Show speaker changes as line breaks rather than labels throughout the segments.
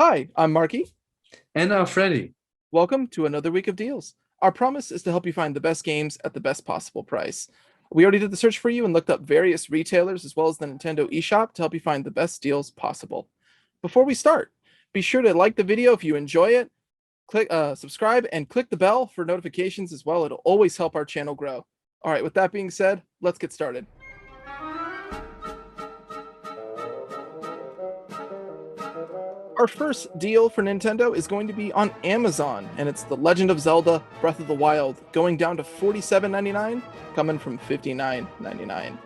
Hi, I'm Marky.
And Freddy.
Welcome to another week of deals. Our promise is to help you find the best games at the best possible price. We already did the search for you and looked up various retailers as well as the Nintendo eShop to help you find the best deals possible. Before we start, be sure to like the video if you enjoy it, click subscribe and click the bell for notifications as well. It'll always help our channel grow. All right, with that being said, let's get started. Our first deal for Nintendo is going to be on Amazon, and it's The Legend of Zelda Breath of the Wild, going down to $47.99, coming from $59.99.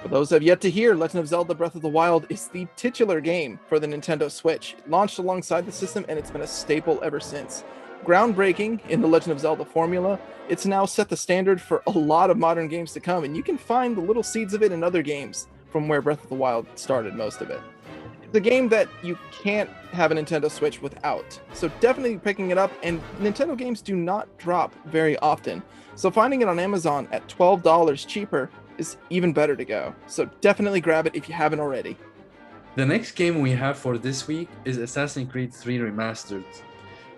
For those who have yet to hear, Legend of Zelda Breath of the Wild is the titular game for the Nintendo Switch. It launched alongside the system, and it's been a staple ever since. Groundbreaking in the Legend of Zelda formula, it's now set the standard for a lot of modern games to come, and you can find the little seeds of it in other games from where Breath of the Wild started most of it. It's a game that you can't have a Nintendo Switch without. So definitely picking it up, and Nintendo games do not drop very often. So finding it on Amazon at $12 cheaper is even better to go. So definitely grab it if you haven't already.
The next game we have for this week is Assassin's Creed 3 Remastered.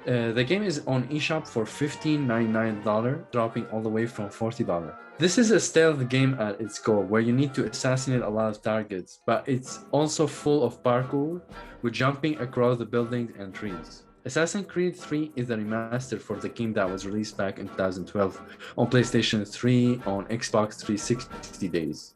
The game is on eShop for $15.99, dropping all the way from $40. This is a stealth game at its core, where you need to assassinate a lot of targets, but it's also full of parkour, with jumping across the buildings and trees. Assassin's Creed 3 is a remaster for the game that was released back in 2012 on PlayStation 3 on Xbox 360 days.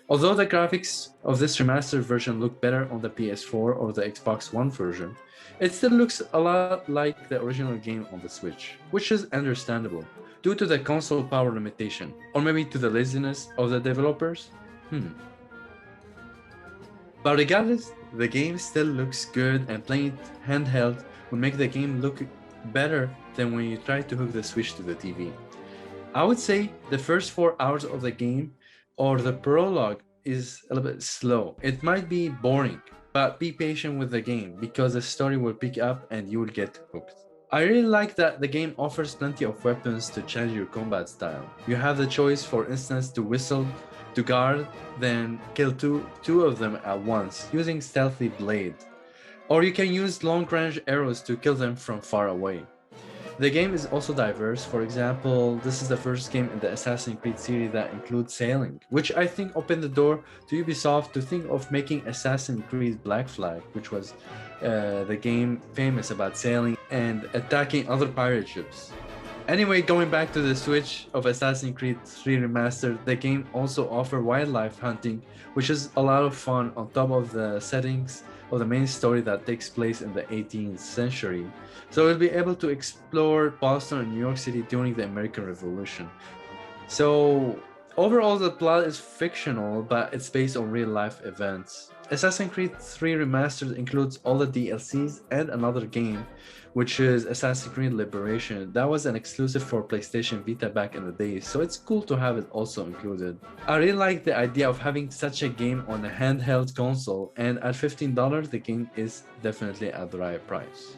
Although the graphics of this remastered version look better on the PS4 or the Xbox One version, it still looks a lot like the original game on the Switch, which is understandable due to the console power limitation, or maybe to the laziness of the developers. But regardless, the game still looks good, and playing it handheld will make the game look better than when you try to hook the Switch to the TV. I would say the first 4 hours of the game or the prologue is a little bit slow. It might be boring, but be patient with the game because the story will pick up and you will get hooked. I really like that the game offers plenty of weapons to change your combat style. You have the choice, for instance, to whistle, to guard, then kill two of them at once using stealthy blade. Or you can use long-range arrows to kill them from far away. The game is also diverse. For example, this is the first game in the Assassin's Creed series that includes sailing, which I think opened the door to Ubisoft to think of making Assassin's Creed Black Flag, which was the game famous about sailing and attacking other pirate ships. Anyway, going back to the Switch of Assassin's Creed 3 Remastered, the game also offers wildlife hunting, which is a lot of fun on top of the settings of the main story that takes place in the 18th century. So we'll be able to explore Boston and New York City during the American Revolution. So overall, the plot is fictional, but it's based on real-life events. Assassin's Creed 3 Remastered includes all the DLCs and another game, which is Assassin's Creed Liberation. That was an exclusive for PlayStation Vita back in the day, so it's cool to have it also included. I really like the idea of having such a game on a handheld console, and at $15, the game is definitely at the right price.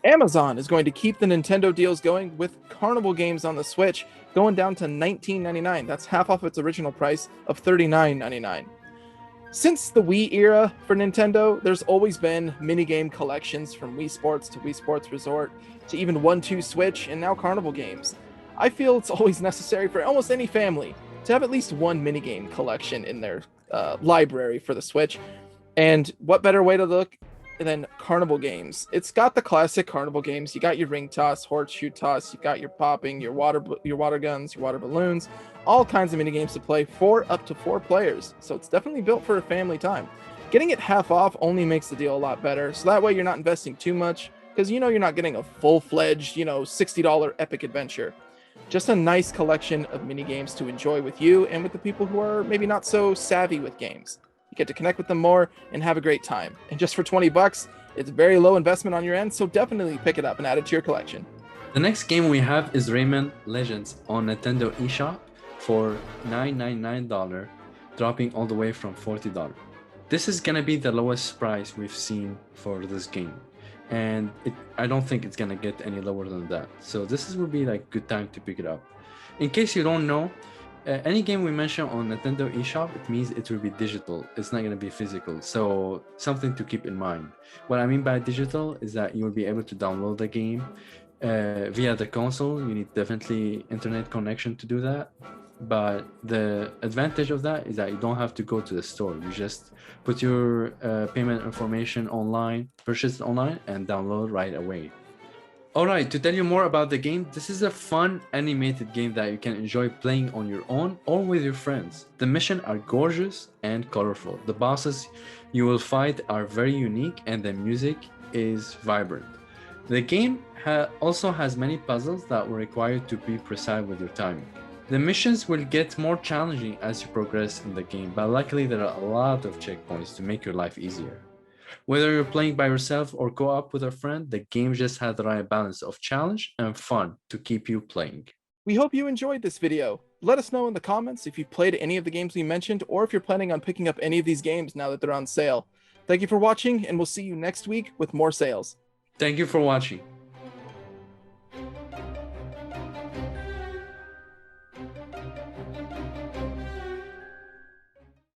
Amazon is going to keep the Nintendo deals going with Carnival games on the Switch going down to $19.99. That's half off its original price of $39.99. Since the Wii era for Nintendo, there's always been minigame collections from Wii Sports to Wii Sports Resort to even 1-2 Switch and now Carnival games. I feel it's always necessary for almost any family to have at least one minigame collection in their library for the Switch. And what better way to look than Carnival games? It's got the classic Carnival games. You got your ring toss, horseshoe toss, you got your popping, your water guns, your water balloons, all kinds of mini games to play for up to 4 players. So it's definitely built for a family time. Getting it half off only makes the deal a lot better. So that way you're not investing too much because you know you're not getting a full-fledged, $60 epic adventure. Just a nice collection of mini games to enjoy with you and with the people who are maybe not so savvy with games. You get to connect with them more and have a great time. And just for 20 bucks, it's very low investment on your end, so definitely pick it up and add it to your collection.
The next game we have is Rayman Legends on Nintendo eShop for $9.99, dropping all the way from $40. This is gonna be the lowest price we've seen for this game, and I don't think it's gonna get any lower than that. So this will be like good time to pick it up. In case you don't know, any game we mention on Nintendo eShop, it means it will be digital. It's not going to be physical. So something to keep in mind. What I mean by digital is that you will be able to download the game via the console. You need definitely internet connection to do that. But the advantage of that is that you don't have to go to the store. You just put your payment information online, purchase it online, and download right away. Alright, to tell you more about the game, this is a fun animated game that you can enjoy playing on your own or with your friends. The missions are gorgeous and colorful. The bosses you will fight are very unique and the music is vibrant. The game also has many puzzles that will require you to be precise with your timing. The missions will get more challenging as you progress in the game, but luckily there are a lot of checkpoints to make your life easier. Whether you're playing by yourself or co-op with a friend, the game just has the right balance of challenge and fun to keep you playing.
We hope you enjoyed this video. Let us know in the comments if you've played any of the games we mentioned or if you're planning on picking up any of these games now that they're on sale. Thank you for watching, and we'll see you next week with more sales.
Thank you for watching.